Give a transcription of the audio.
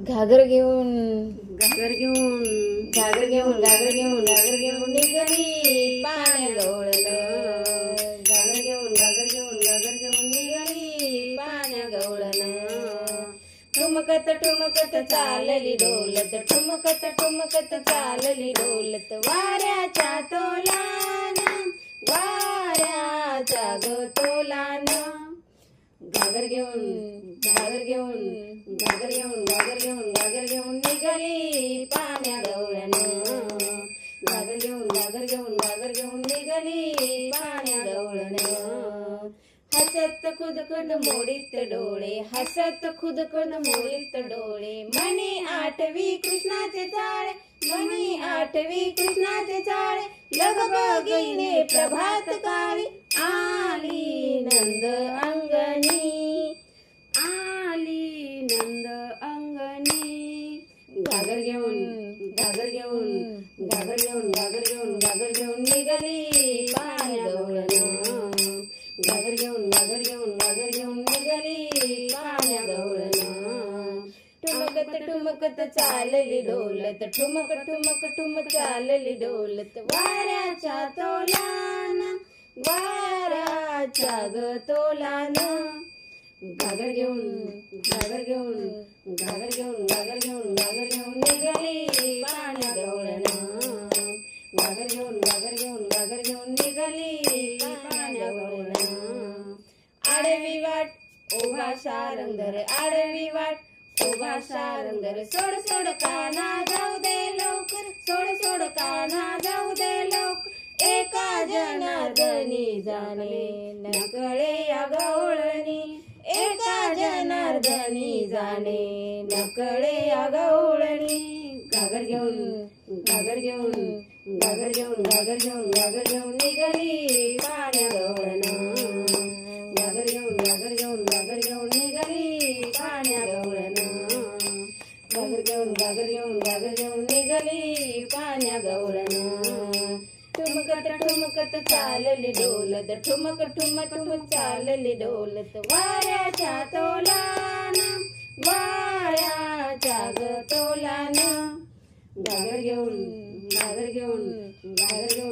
घागर घेऊन घागर घेऊन घागर घेऊन घागर घेऊन घागर घेऊन निघाली पाण्या गवळण. घागर घेऊन घागर घेऊन घागर घेऊन निघाली पाण्या गवळण. ठुमकत ठुमकत चालली डोलत ठुमकत ठुमकत चालली डोलत वाऱ्याच्या तोलान वाऱ्याच्या ग तोलान. घागर घेऊन घागर घेऊन घागर घेऊन घागर घेऊन घागर घेऊन निघाली पाण्या गवळण. घागर घेऊन घागर घेऊन घागर घेऊन निघाली पाण्या गवळण. हसत खुद खुद मोडीत डोळे हसत खुद खुद मोडीत डोळे. मनी आठवी कृष्णाचे चाळे मनी आठवी कृष्णाचे चाळे. लगबगीने प्रभात काळी आली नंद अंगणी आली नंद अंगणी. घागर घेऊन घागर घेऊन घागर घेऊन घागर घेऊन घागर घेऊन निघाली पाण्या गवळण. घागर घेऊन घागर घेऊन घागर घेऊन निघाली पाण्या गवळण. ठुमकत ठुमकत चालली डोलत ठुमक ठुमक ठुमक चालली डोलत वाऱ्याच्या तोलान वाऱ्याच्या ग तोलान. घागर घेऊन घागर घेऊन घागर घेऊन घागर घेऊन घागर घेऊन निघाली पाण्या गवळण. घागर घेऊन घागर घेऊन घागर घेऊन निघाली पाण्या गवळण. आडवी वाट उभा शारंगधर आडवी वाट उभा शारंगधर. सोड सोड काना जाऊ दे लवकर सोड सोड काना जाऊ दे लवकर. एका जनार्दनी जाणे नकळे या गवळणी एका जनार्दनी जाणे नकळे या गवळणी. घागर घेऊन घागर घेऊन घागर घेऊन घागर घेऊन घागर घेऊन निघाली पाण्या गवळण. घागर घेऊन घागर घेऊन घागर घेऊन निघाली पाण्या गवळण. घागर घेऊन घागर घेऊन घागर घेऊन निघाली पाण्या गवळण. ठुमकत ठुमकत चालली डोलत ठुमक ठुमक ठुमक चालली डोलत वाऱ्याच्या तोलान वाऱ्याच्या ग तोलान. घागर घेऊन घागर घेऊन घागर घेऊन